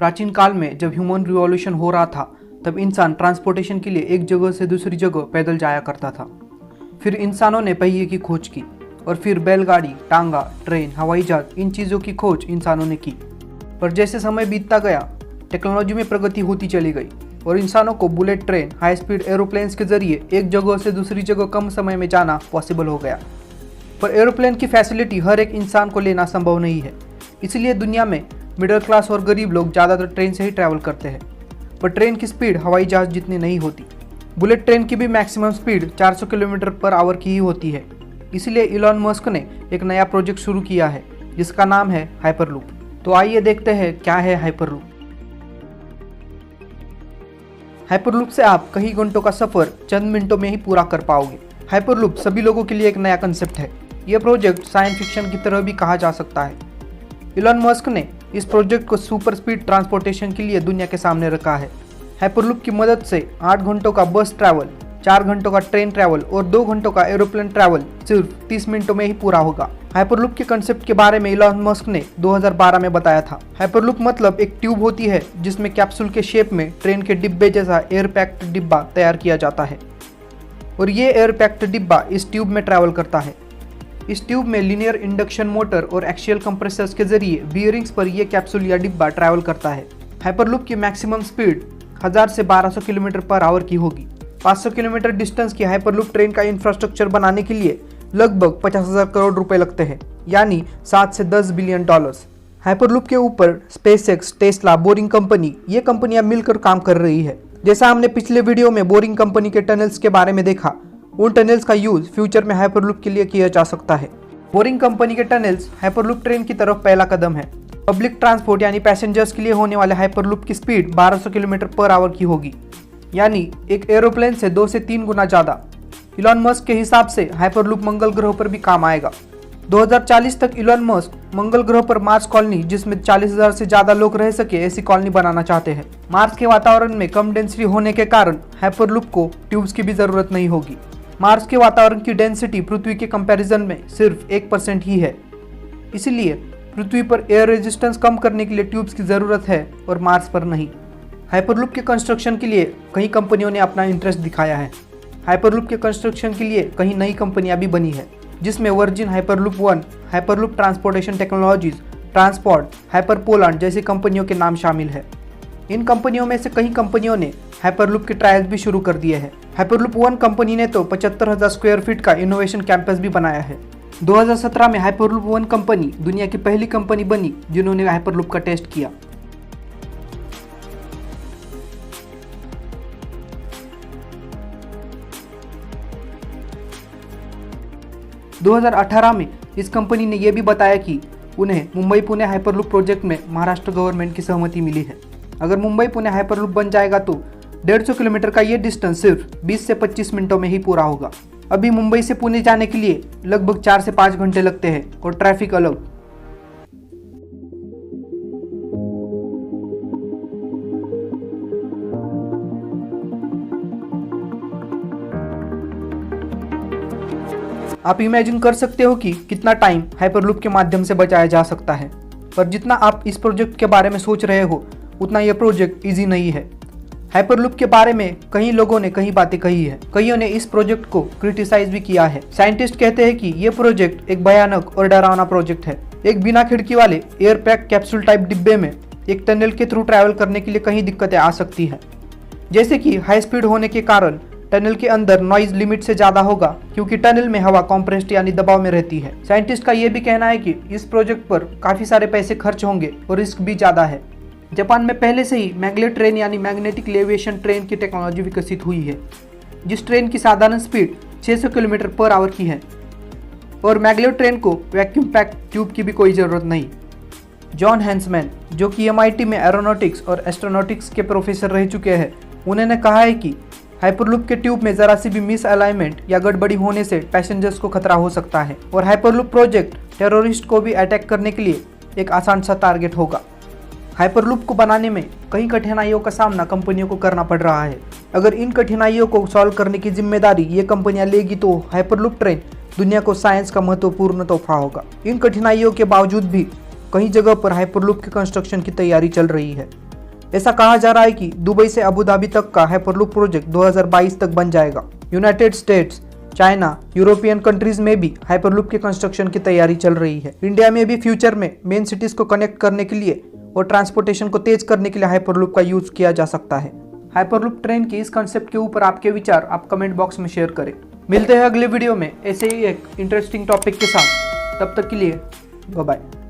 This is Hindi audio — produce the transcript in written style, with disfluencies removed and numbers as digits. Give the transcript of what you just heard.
प्राचीन काल में जब ह्यूमन रिवॉल्यूशन हो रहा था तब इंसान ट्रांसपोर्टेशन के लिए एक जगह से दूसरी जगह पैदल जाया करता था। फिर इंसानों ने पहिए की खोज की और फिर बैलगाड़ी, टांगा, ट्रेन, हवाई जहाज, इन चीज़ों की खोज इंसानों ने की। पर जैसे समय बीतता गया टेक्नोलॉजी में प्रगति होती चली गई और इंसानों को bullet train, high speed aeroplanes के जरिए एक जगह से दूसरी जगह कम समय में जाना पॉसिबल हो गया। पर एरोप्लेन की फैसिलिटी हर एक इंसान को लेना संभव नहीं है, इसलिए दुनिया में मिडिल क्लास और गरीब लोग ज़्यादातर ट्रेन से ही ट्रैवल करते हैं। पर ट्रेन की स्पीड हवाई जहाज जितनी नहीं होती। बुलेट ट्रेन की भी maximum speed 400 kilometre per hour की ही होती है। इसलिए इलॉन मस्क ने एक नया प्रोजेक्ट शुरू किया है जिसका नाम है हाइपरलूप। तो आइए देखते हैं क्या है हाइपरलूप। हाइपरलूप से आप कई घंटों का सफ़र चंद मिनटों में ही पूरा कर पाओगे। हाइपरलूप सभी लोगों के लिए एक नया कंसेप्ट है। यह प्रोजेक्ट साइंस फिक्शन की तरह भी कहा जा सकता है। इलॉन मस्क ने इस प्रोजेक्ट को सुपर स्पीड ट्रांसपोर्टेशन के लिए दुनिया के सामने रखा है। हाइपरलूप की मदद से 8 घंटों का बस ट्रैवल, 4 घंटों का ट्रेन ट्रैवल और 2 घंटों का एरोप्लेन ट्रैवल सिर्फ 30 मिनटों में ही पूरा होगा। हाइपरलूप के कंसेप्ट के बारे में इलॉन मस्क ने 2012 में बताया था। हाइपरलूप मतलब एक ट्यूब होती है जिसमें कैप्सूल के शेप में ट्रेन के डिब्बे जैसा एयर पैक्ड डिब्बा तैयार किया जाता है और ये एयर पैक्ड डिब्बा इस ट्यूब में ट्रैवल करता है। इस ट्यूब में लीनियर इंडक्शन मोटर और एक्सियल कंप्रेसर्स के जरिए बियरिंग्स पर यह कैप्सूल या डिब्बा ट्रैवल करता है। हाइपरलूप की मैक्सिमम स्पीड 1000 से 1200 किलोमीटर पर आवर की होगी। 500 किलोमीटर डिस्टेंस की हाइपरलूप ट्रेन का इंफ्रास्ट्रक्चर बनाने के लिए लगभग 50,000 करोड़ रुपए लगते हैं, यानी 7 से 10 बिलियन डॉलर्स। हाइपरलूप के ऊपर स्पेसएक्स, टेस्ला, बोरिंग कंपनी, ये कंपनियां मिलकर काम कर रही है। जैसा हमने पिछले वीडियो में बोरिंग कंपनी के टनल्स के बारे में देखा, उन टनल्स का यूज फ्यूचर में हाइपरलूप के लिए किया जा सकता है। बोरिंग कंपनी के टनल्स हाइपरलूप ट्रेन की तरफ पहला कदम है। पब्लिक ट्रांसपोर्ट यानी पैसेंजर्स के लिए होने वाले हाइपरलूप की स्पीड 1200 किलोमीटर पर आवर की होगी, यानी एक एरोप्लेन से 2 से 3 गुना ज़्यादा। इलॉन मस्क के हिसाब से हाइपरलूप मंगल ग्रह पर भी काम आएगा। 2040 तक इलॉन मस्क मंगल ग्रह पर मार्स कॉलोनी, जिसमें 40,000 से ज़्यादा लोग रह सके, ऐसी कॉलोनी बनाना चाहते हैं। मार्स के वातावरण में कम डेंसिटी होने के कारण हाइपरलूप को ट्यूब्स की भी ज़रूरत नहीं होगी। मार्स के वातावरण की डेंसिटी पृथ्वी के कंपैरिजन में सिर्फ 1% ही है, इसलिए पृथ्वी पर एयर रेजिस्टेंस कम करने के लिए ट्यूब्स की ज़रूरत है और मार्स पर नहीं। हाइपरलूप के कंस्ट्रक्शन के लिए कई कंपनियों ने अपना इंटरेस्ट दिखाया है। हाइपरलूप के कंस्ट्रक्शन के लिए कई नई कंपनियां भी बनी है, जिसमें Virgin Hyperloop One, Hyperloop Transportation Technologies, Transport, Hyper Poland जैसी कंपनियों के नाम शामिल है। इन कंपनियों में से कई कंपनियों ने हाइपरलूप के ट्रायल्स भी शुरू कर दिए हैं। हाइपरलूप वन कंपनी ने तो 75,000 स्क्वायर फीट का इनोवेशन कैंपस भी बनाया है। 2017 में हाइपरलूप वन कंपनी दुनिया की पहली कंपनी बनी जिन्होंने हाइपरलूप का टेस्ट किया। – 2018 में इस कंपनी ने यह भी बताया कि उन्हें मुंबई पुणे हाइपरलूप प्रोजेक्ट में महाराष्ट्र गवर्नमेंट की सहमति मिली है। अगर मुंबई पुणे हाइपरलूप बन जाएगा तो 150 किलोमीटर का ये डिस्टेंस सिर्फ 20 से 25 मिनटों में ही पूरा होगा। अभी मुंबई से पुणे जाने के लिए लगभग 4 से 5 घंटे लगते हैं और ट्रैफिक अलग। आप इमेजिन कर सकते हो कि कितना टाइम हाइपरलूप के माध्यम से बचाया जा सकता है। पर जितना आप इस प्रोजेक्ट के बारे में सोच रहे हो उतना यह प्रोजेक्ट इजी नहीं है। हाइपरलूप के बारे में कई लोगों ने कई बातें कही है। कईयों ने इस प्रोजेक्ट को क्रिटिसाइज भी किया है। साइंटिस्ट कहते हैं कि यह प्रोजेक्ट एक भयानक और डरावना प्रोजेक्ट है। एक बिना खिड़की वाले एयर पैक कैप्सूल टाइप डिब्बे में एक टनल के थ्रू ट्रैवल करने के लिए कई दिक्कतें आ सकती हैं, जैसे कि हाई स्पीड होने के कारण टनल के अंदर नॉइज लिमिट से ज़्यादा होगा, क्योंकि टनल में हवा कॉम्प्रेस्ड यानी दबाव में रहती है। साइंटिस्ट का यह भी कहना है कि इस प्रोजेक्ट पर काफ़ी सारे पैसे खर्च होंगे और रिस्क भी ज़्यादा है। जापान में पहले से ही मैग्लेट ट्रेन यानी मैग्नेटिक लेविएशन ट्रेन की टेक्नोलॉजी विकसित हुई है, जिस ट्रेन की साधारण स्पीड 600 किलोमीटर पर आवर की है और मैग्लेट ट्रेन को वैक्यूम पैक ट्यूब की भी कोई ज़रूरत नहीं। जॉन हैंसमैन, जो कि MIT में एरोनॉटिक्स और एस्ट्रोनॉटिक्स के प्रोफेसर रह चुके हैं, उन्होंने कहा है कि हाइपरलूप के ट्यूब में ज़रा सी भी मिस अलाइनमेंट या गड़बड़ी होने से पैसेंजर्स को खतरा हो सकता है और हाइपरलूप प्रोजेक्ट टेररिस्ट को भी अटैक करने के लिए एक आसान सा टारगेट होगा। हाइपरलूप को बनाने में कई कठिनाइयों का सामना कंपनियों को करना पड़ रहा है। अगर इन कठिनाइयों को सॉल्व करने की जिम्मेदारी ये कंपनियां लेगी तो हाइपरलूप ट्रेन दुनिया को साइंस का महत्वपूर्ण तोहफा होगा। इन कठिनाइयों के बावजूद भी कई जगह पर हाइपरलूप के कंस्ट्रक्शन की तैयारी चल रही है। ऐसा कहा जा रहा है कि दुबई से अबू धाबी तक का हाइपरलूप प्रोजेक्ट 2022 तक बन जाएगा। United states, China, European countries में भी हाइपरलूप के कंस्ट्रक्शन की तैयारी चल रही है। इंडिया में भी फ्यूचर में मेन सिटीज को कनेक्ट करने के लिए और ट्रांसपोर्टेशन को तेज करने के लिए हाइपरलूप का यूज किया जा सकता है। हाइपरलूप ट्रेन के इस कंसेप्ट के ऊपर आपके विचार आप कमेंट बॉक्स में शेयर करें। मिलते हैं अगले वीडियो में ऐसे ही एक इंटरेस्टिंग टॉपिक के साथ। तब तक के लिए बाय बाय।